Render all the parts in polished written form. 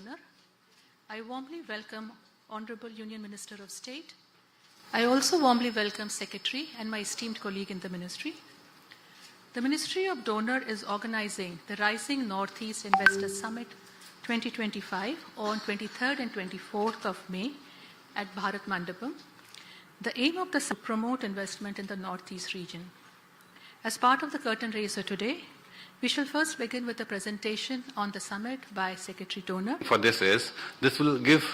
MDONER. I warmly welcome Honorable Union Minister of State. I also warmly welcome Secretary and my esteemed colleague in the Ministry. The Ministry of Donor is organizing the Rising Northeast Investor Summit 2025 on 23rd and 24th of May at Bharat Mandapam. The aim of the summit is to promote investment in the Northeast region. As part of the curtain raiser today, we shall first begin with a presentation on the summit by Secretary Donor. For this will give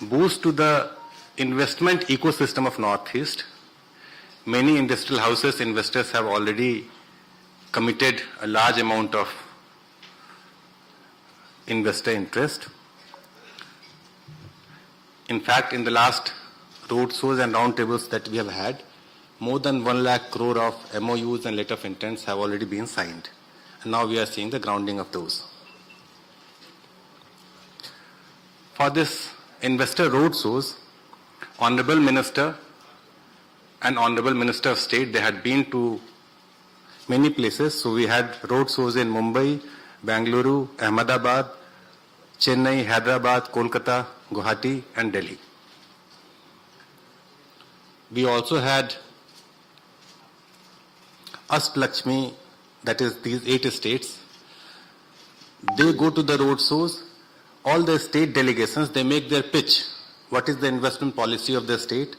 boost to the investment ecosystem of Northeast. Many industrial houses, investors have already committed a large amount of investor interest. In fact, in the last road shows and roundtables that we have had, more than 1 lakh crore of MOUs and letter of intents have already been signed. And now we are seeing the grounding of those. For this investor road shows, Honorable Minister and Honorable Minister of State, they had been to many places. So we had road shows in Mumbai, Bangalore, Ahmedabad, Chennai, Hyderabad, Kolkata, Guwahati and Delhi. We also had Lakshmi, that is these 8 states. They go to the road shows. All the state delegations, they make their pitch. What is the investment policy of the state?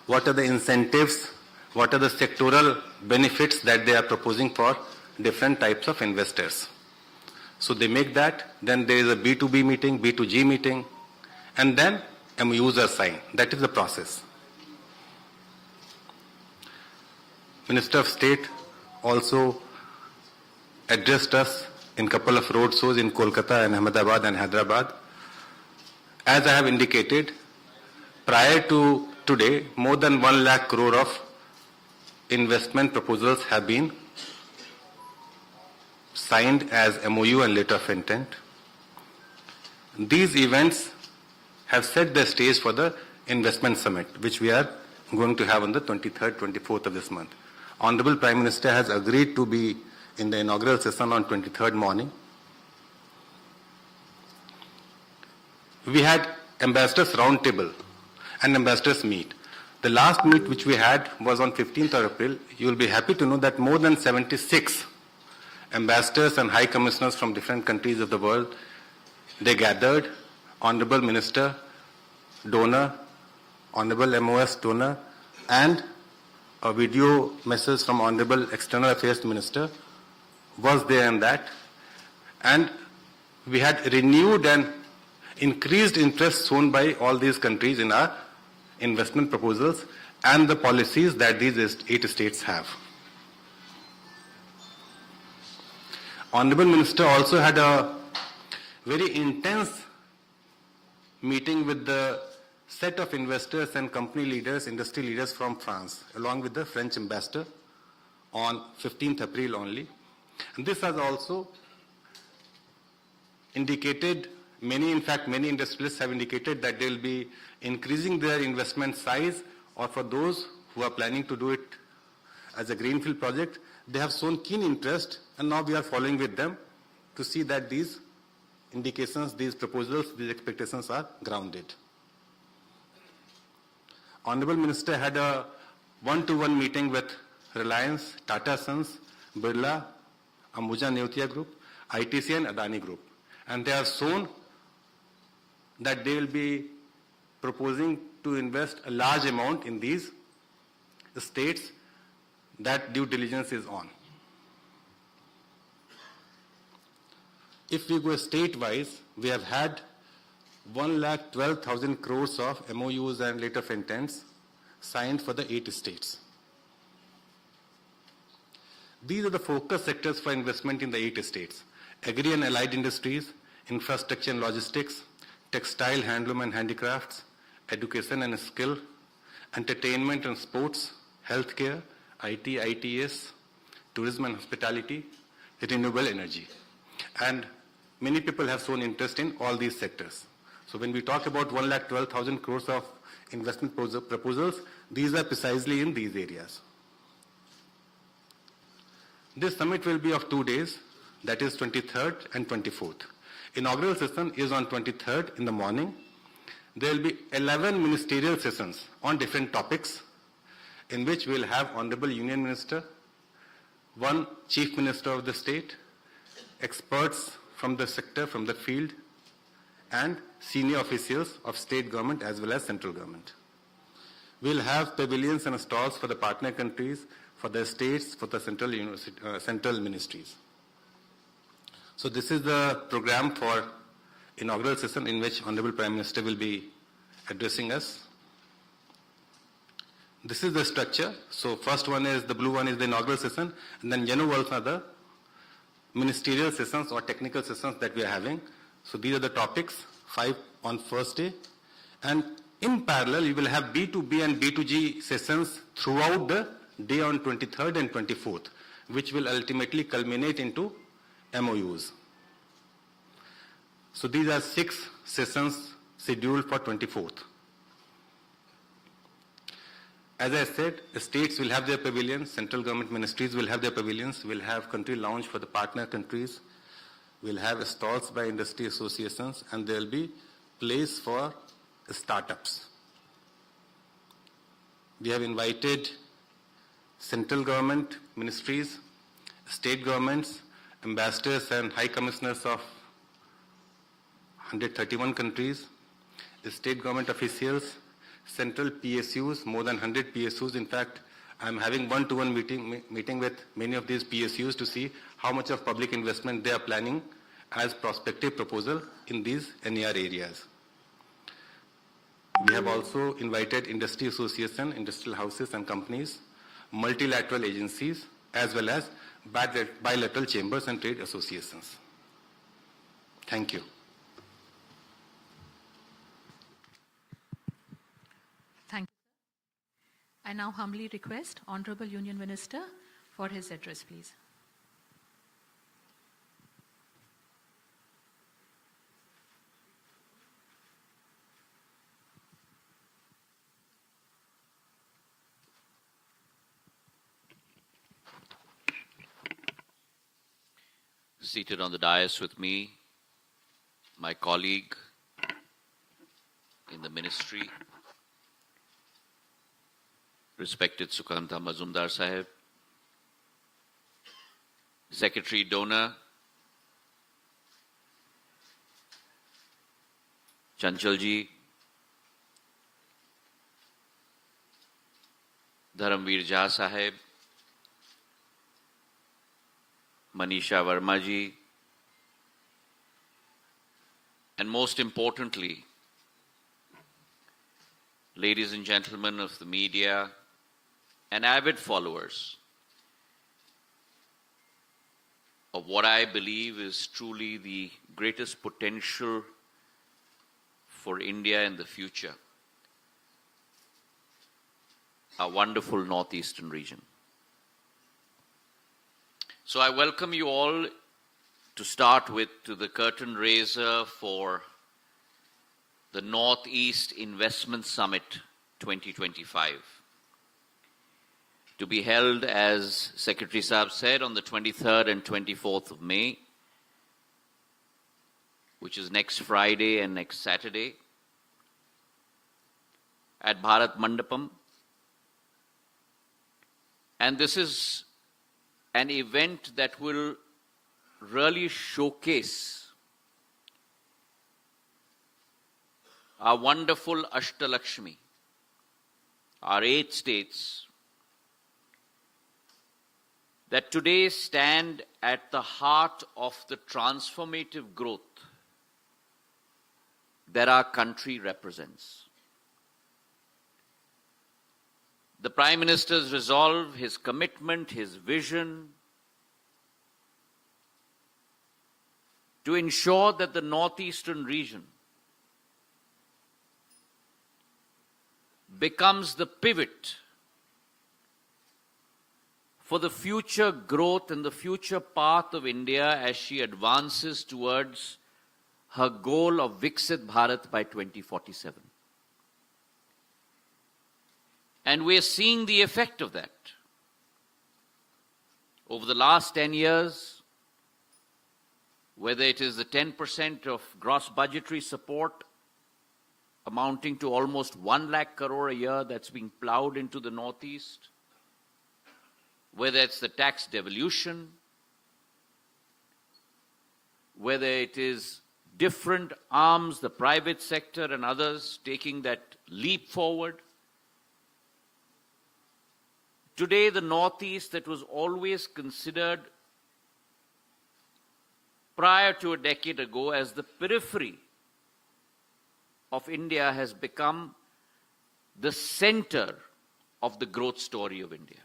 What are the incentives? What are the sectoral benefits that they are proposing for different types of investors? So they make that. Then there is a B2B meeting, B2G meeting, and then MOUs are signed. That is the process. Minister of State also addressed us in a couple of road shows in Kolkata and Ahmedabad and Hyderabad. As I have indicated, prior to today, more than 1 lakh crore of investment proposals have been signed as MOU and letter of intent. These events have set the stage for the investment summit, which we are going to have on the 23rd, 24th of this month. Honorable Prime Minister has agreed to be in the inaugural session on 23rd morning. We had Ambassadors Roundtable and Ambassadors Meet. The last meet which we had was on 15th of April. You will be happy to know that more than 76 ambassadors and high commissioners from different countries of the world, they gathered. Honorable Minister, Donor, Honorable MOS Donor, and a video message from Honorable External Affairs Minister was there in that. And we had renewed and increased interest shown by all these countries in our investment proposals and the policies that these 8 states have. Honorable Minister also had a very intense meeting with the set of investors and company leaders, industry leaders from France, along with the French ambassador on 15th April only. And this has also indicated, many industrialists have indicated that they will be increasing their investment size, or for those who are planning to do it as a greenfield project, they have shown keen interest, and now we are following with them to see that these indications, these proposals, these expectations are grounded. Honorable Minister had a one-to-one meeting with Reliance, Tata Sons, Birla, Ambuja Neotia Group, ITC and Adani Group. And they have shown that they will be proposing to invest a large amount in these states that due diligence is on. If we go state-wise, we have had 1,12,000 crores of MOUs and letter of intents signed for the 8 states. These are the focus sectors for investment in the 8 states: agri and allied industries, infrastructure and logistics, textile, handloom and handicrafts, education and skill, entertainment and sports, healthcare, IT, ITS, tourism and hospitality, renewable energy. And many people have shown interest in all these sectors. So when we talk about 1,12,000 crores of investment proposals, these are precisely in these areas. This summit will be of 2 days, that is 23rd and 24th. Inaugural session is on 23rd in the morning. There will be 11 ministerial sessions on different topics, in which we will have Honorable Union Minister, one Chief Minister of the state, experts from the sector, from the field, and senior officials of state government as well as central government. We will have pavilions and stalls for the partner countries, for the states, for the central ministries. So this is the program for inaugural session in which Honorable Prime Minister will be addressing us. This is the structure. So first one is, the blue one is the inaugural session, and then yellow ones are the ministerial sessions or technical sessions that we are having. So these are the topics, 5 on first day. And in parallel, you will have B2B and B2G sessions throughout the day on 23rd and 24th, which will ultimately culminate into MOUs. So these are 6 sessions scheduled for 24th. As I said, the states will have their pavilions, central government ministries will have their pavilions, we'll have country lounge for the partner countries, we'll have stalls by industry associations, and there will be place for startups. We have invited central government ministries, state governments, ambassadors and high commissioners of 131 countries, the state government officials, central PSUs, more than 100 PSUs. In fact, I'm having one-to-one meeting with many of these PSUs to see how much of public investment they are planning as prospective proposal in these NER areas. We have also invited industry association, industrial houses and companies, multilateral agencies, as well as bilateral chambers and trade associations. Thank you. Thank you. I now humbly request Honorable Union Minister for his address, please. Seated on the dais with me, my colleague in the ministry, respected Sukanta Mazumdar Sahib, Secretary Donor, Chanchalji, Dharamveer Jha Sahib, Manisha Verma ji, and most importantly, ladies and gentlemen of the media and avid followers of what I believe is truly the greatest potential for India in the future, our wonderful northeastern region. So I welcome you all to start with to the curtain raiser for the Northeast Investment Summit 2025, to be held, as Secretary Saab said, on the 23rd and 24th of May, which is next Friday and next Saturday, at Bharat Mandapam. And this is an event that will really showcase our wonderful Ashtalakshmi, our 8 states that today stand at the heart of the transformative growth that our country represents. The Prime Minister's resolve, his commitment, his vision to ensure that the northeastern region becomes the pivot for the future growth and the future path of India as she advances towards her goal of Viksit Bharat by 2047. And we're seeing the effect of that. Over the last 10 years, whether it is the 10% of gross budgetary support amounting to almost 1 lakh crore a year that's being plowed into the Northeast, whether it's the tax devolution, whether it is different arms, the private sector and others taking that leap forward. Today, the Northeast, that was always considered prior to a decade ago as the periphery of India, has become the center of the growth story of India.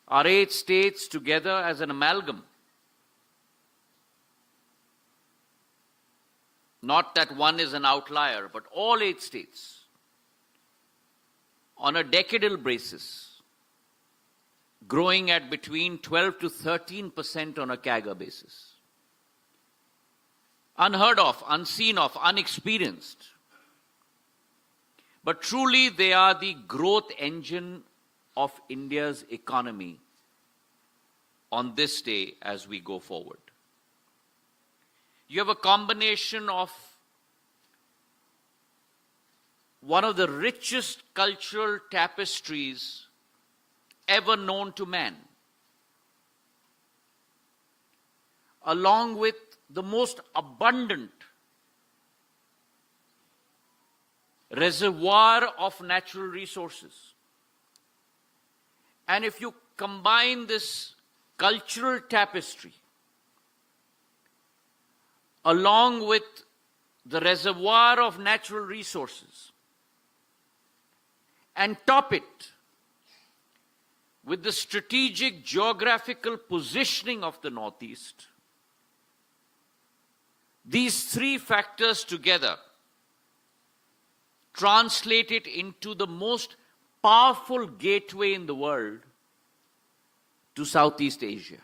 Our 8 states together as an amalgam, not that one is an outlier, but all 8 states, on a decadal basis, growing at between 12 to 13% on a CAGR basis. Unheard of, unseen of, unexperienced. But truly they are the growth engine of India's economy on this day as we go forward. You have a combination of one of the richest cultural tapestries ever known to man, along with the most abundant reservoir of natural resources. And if you combine this cultural tapestry along with the reservoir of natural resources and top it with the strategic geographical positioning of the Northeast, these 3 factors together translate it into the most powerful gateway in the world to Southeast Asia.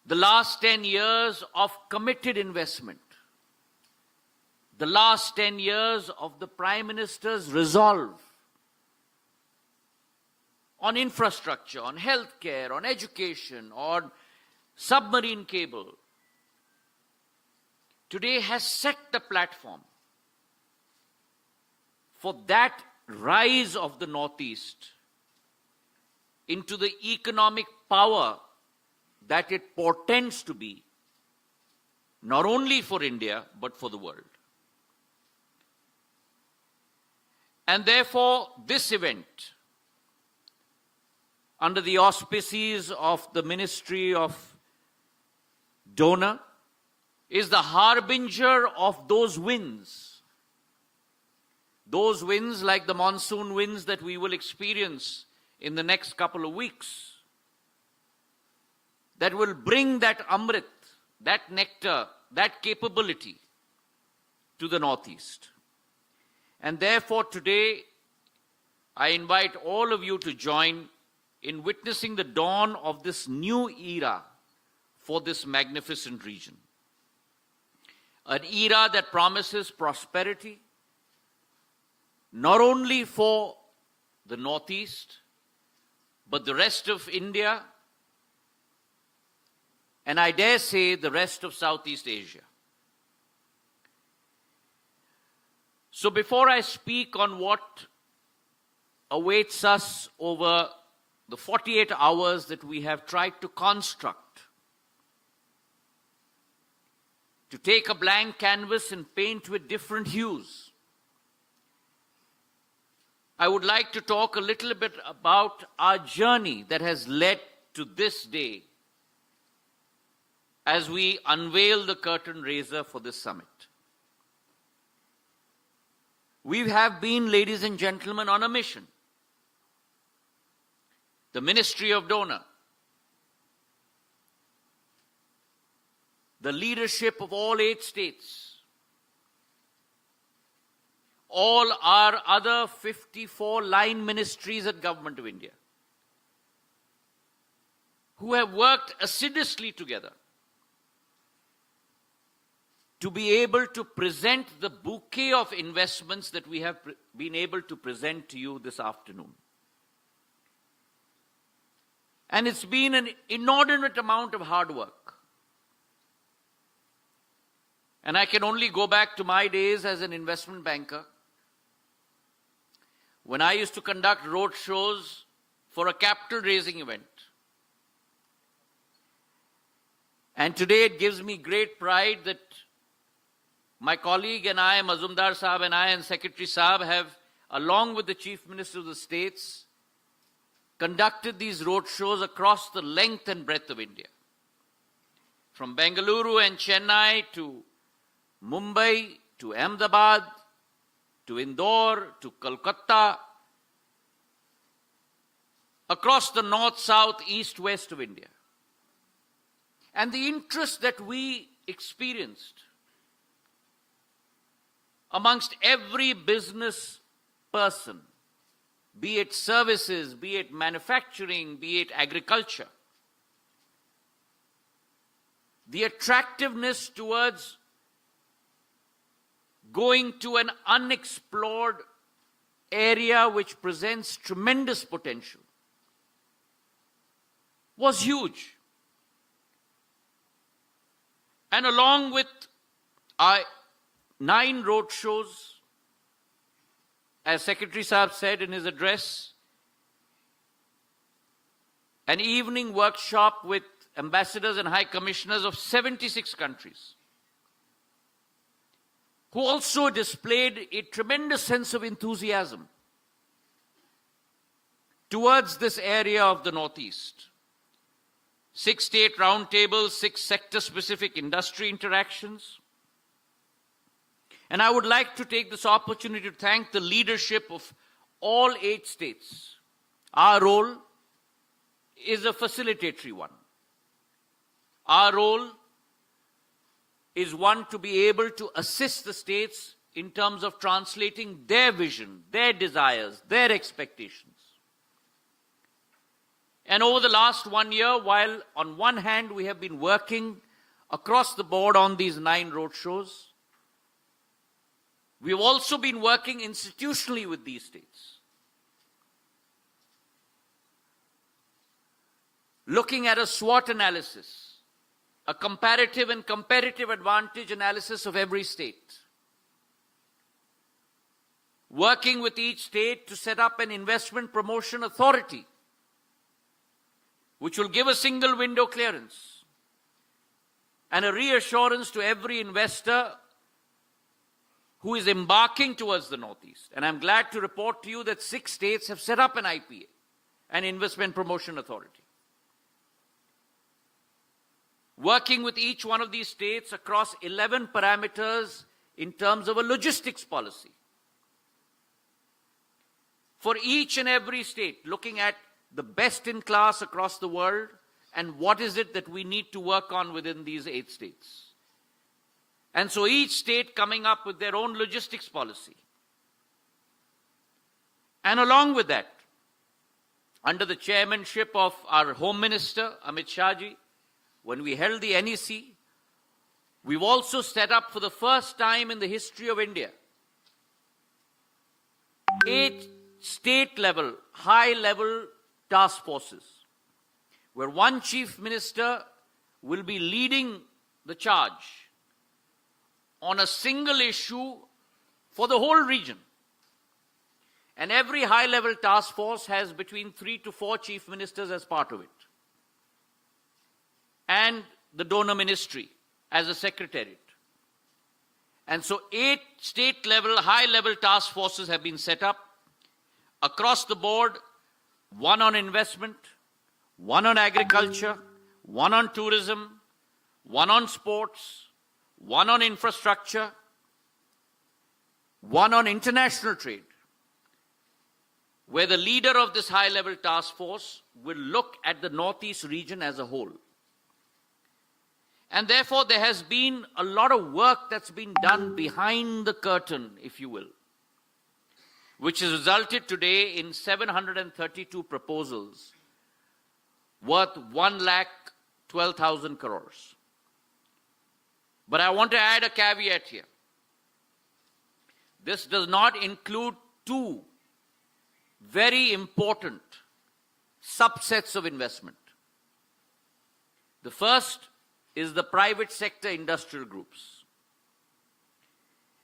The last 10 years of committed investment, the last 10 years of the Prime Minister's resolve on infrastructure, on healthcare, on education, on submarine cable, today has set the platform for that rise of the Northeast into the economic power that it portends to be, not only for India, but for the world. And therefore, this event, under the auspices of the Ministry of DONER, is the harbinger of those winds. Those winds like the monsoon winds that we will experience in the next couple of weeks, that will bring that amrit, that nectar, that capability to the Northeast. And therefore today, I invite all of you to join in witnessing the dawn of this new era for this magnificent region. An era that promises prosperity, not only for the Northeast, but the rest of India, and I dare say the rest of Southeast Asia. So before I speak on what awaits us over the 48 hours that we have tried to construct, to take a blank canvas and paint with different hues, I would like to talk a little bit about our journey that has led to this day as we unveil the curtain raiser for this summit. We have been, ladies and gentlemen, on a mission. The Ministry of DONER, the leadership of all 8 states, all our other 54 line ministries at Government of India, who have worked assiduously together to be able to present the bouquet of investments that we have been able to present to you this afternoon. And it's been an inordinate amount of hard work. And I can only go back to my days as an investment banker, when I used to conduct road shows for a capital raising event. And today it gives me great pride that my colleague and I, Mazumdar Sahab and I and Secretary Sahab have, along with the Chief Minister of the States, conducted these road shows across the length and breadth of India. From Bengaluru and Chennai to Mumbai to Ahmedabad to Indore to Kolkata, across the north, south, east, west of India. And the interest that we experienced amongst every business person, be it services, be it manufacturing, be it agriculture, the attractiveness towards going to an unexplored area which presents tremendous potential was huge. And along with our 9 road shows, as Secretary Sahab said in his address, an evening workshop with ambassadors and high commissioners of 76 countries, who also displayed a tremendous sense of enthusiasm towards this area of the Northeast. 6 state roundtables, 6 sector-specific industry interactions. And I would like to take this opportunity to thank the leadership of all 8 states. Our role is a facilitatory one. Our role is one to be able to assist the states in terms of translating their vision, their desires, their expectations. And over the last 1 year, while on one hand we have been working across the board on these 9 road shows, we've also been working institutionally with these states, looking at a SWOT analysis, a comparative and competitive advantage analysis of every state, working with each state to set up an investment promotion authority, which will give a single window clearance and a reassurance to every investor who is embarking towards the Northeast. And I'm glad to report to you that 6 states have set up an IPA, an investment promotion authority. Working with each one of these states across 11 parameters in terms of a logistics policy. For each and every state, looking at the best in class across the world and what is it that we need to work on within these 8 states. And so each state coming up with their own logistics policy. And along with that, under the chairmanship of our Home Minister, Amit Shah ji, when we held the NEC, we've also set up for the first time in the history of India 8 state-level, high-level task forces, where one chief minister will be leading the charge on a single issue for the whole region. And every high-level task force has between 3 to 4 chief ministers as part of it. And the donor ministry as a secretariat. And so 8 state-level, high-level task forces have been set up across the board, 1 on investment, 1 on agriculture, 1 on tourism, 1 on sports, 1 on infrastructure, 1 on international trade, where the leader of this high-level task force will look at the Northeast region as a whole. And therefore, there has been a lot of work that's been done behind the curtain, if you will, which has resulted today in 732 proposals worth 1,12,000 crores. But I want to add a caveat here. This does not include 2 very important subsets of investment. The first is the private sector industrial groups.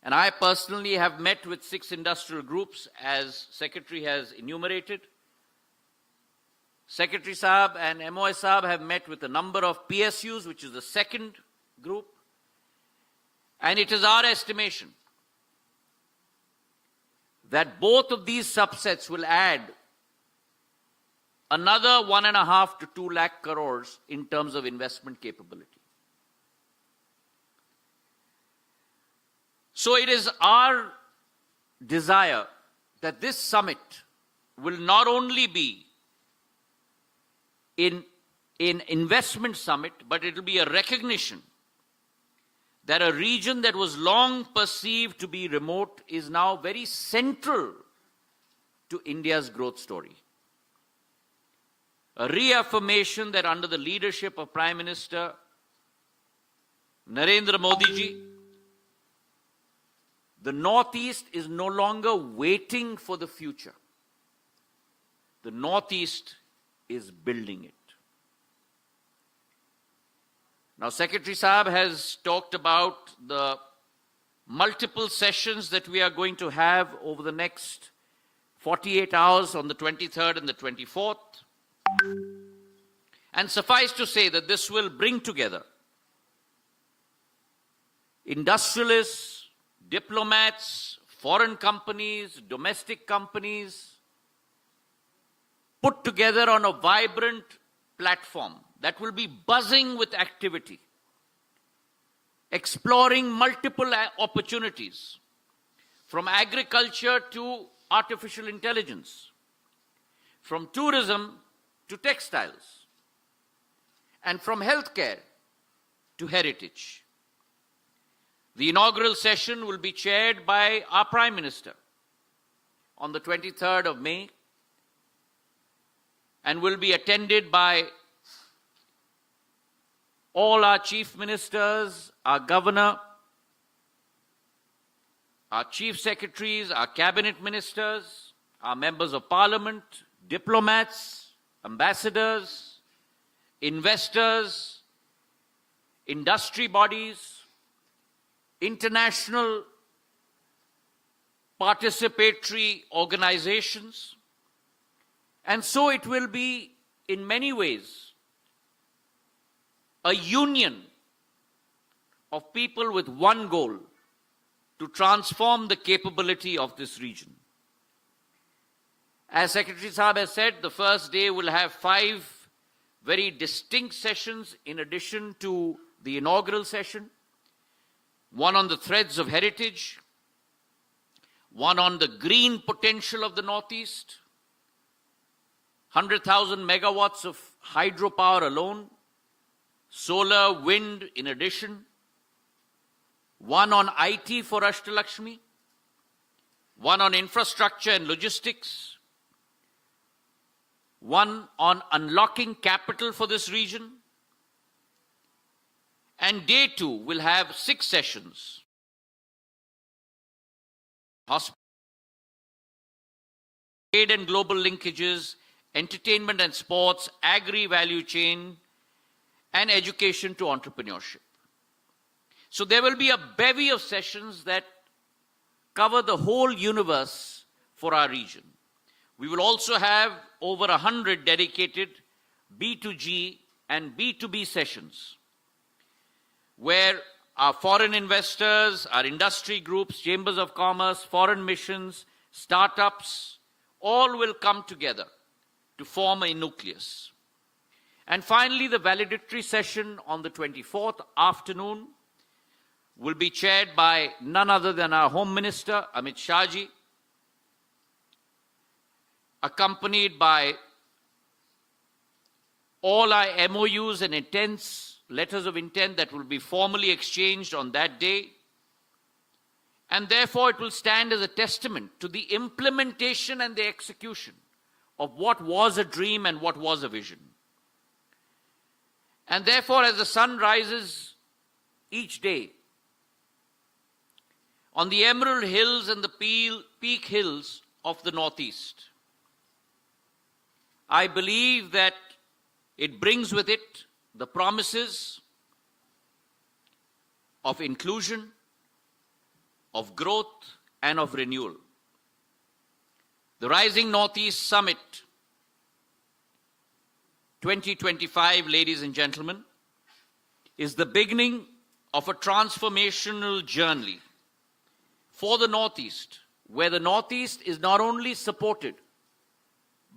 And I personally have met with 6 industrial groups, as Secretary has enumerated. Secretary Saab and MOS Saab have met with a number of PSUs, which is the second group. And it is our estimation that both of these subsets will add another 1.5 to 2 lakh crores in terms of investment capability. So it is our desire that this summit will not only be in investment summit, but it will be a recognition that a region that was long perceived to be remote is now very central to India's growth story. A reaffirmation that under the leadership of Prime Minister Narendra Modi ji, the Northeast is no longer waiting for the future. The Northeast is building it. Now, Secretary Saab has talked about the multiple sessions that we are going to have over the next 48 hours on the 23rd and the 24th. And suffice to say that this will bring together industrialists, diplomats, foreign companies, domestic companies, put together on a vibrant platform that will be buzzing with activity, exploring multiple opportunities, from agriculture to artificial intelligence, from tourism to textiles, and from healthcare to heritage. The inaugural session will be chaired by our Prime Minister on the 23rd of May and will be attended by all our chief ministers, our governor, our chief secretaries, our cabinet ministers, our members of parliament, diplomats, ambassadors, investors, industry bodies, international participatory organizations. And so it will be, in many ways, a union of people with one goal: to transform the capability of this region. As Secretary Saab has said, the first day will have 5 very distinct sessions in addition to the inaugural session. One on the threads of heritage, one on the green potential of the Northeast, 100,000 megawatts of hydropower alone, solar, wind in addition, one on IT for Ashtalakshmi, one on infrastructure and logistics, one on unlocking capital for this region, and day 2 will have 6 sessions. Trade and global linkages, entertainment and sports, agri-value chain, and education to entrepreneurship. So there will be a bevy of sessions that cover the whole universe for our region. We will also have over 100 dedicated B2G and B2B sessions, where our foreign investors, our industry groups, chambers of commerce, foreign missions, startups, all will come together to form a nucleus. And finally, the valedictory session on the 24th afternoon will be chaired by none other than our Home Minister, Amit Shah ji, accompanied by all our MOUs and intents, letters of intent that will be formally exchanged on that day. And therefore, it will stand as a testament to the implementation and the execution of what was a dream and what was a vision. And therefore, as the sun rises each day on the Emerald Hills and the Peak Hills of the Northeast, I believe that it brings with it the promises of inclusion, of growth, and of renewal. The Rising Northeast Summit 2025, ladies and gentlemen, is the beginning of a transformational journey for the Northeast, where the Northeast is not only supported,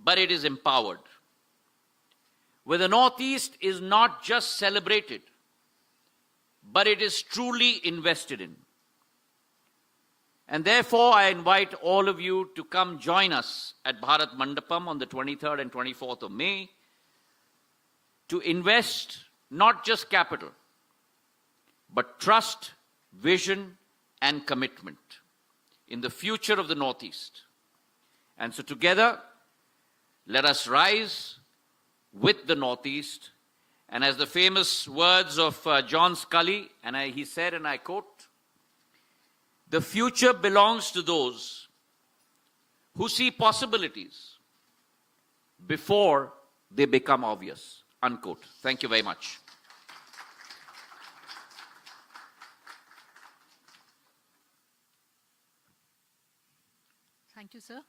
but it is empowered. Where the Northeast is not just celebrated, but it is truly invested in. And therefore, I invite all of you to come join us at Bharat Mandapam on the 23rd and 24th of May to invest not just capital, but trust, vision, and commitment in the future of the Northeast. And so together, let us rise with the Northeast. And as the famous words of John Scully, and he said, and I quote, "The future belongs to those who see possibilities before they become obvious." Unquote. Thank you very much. Thank you, sir.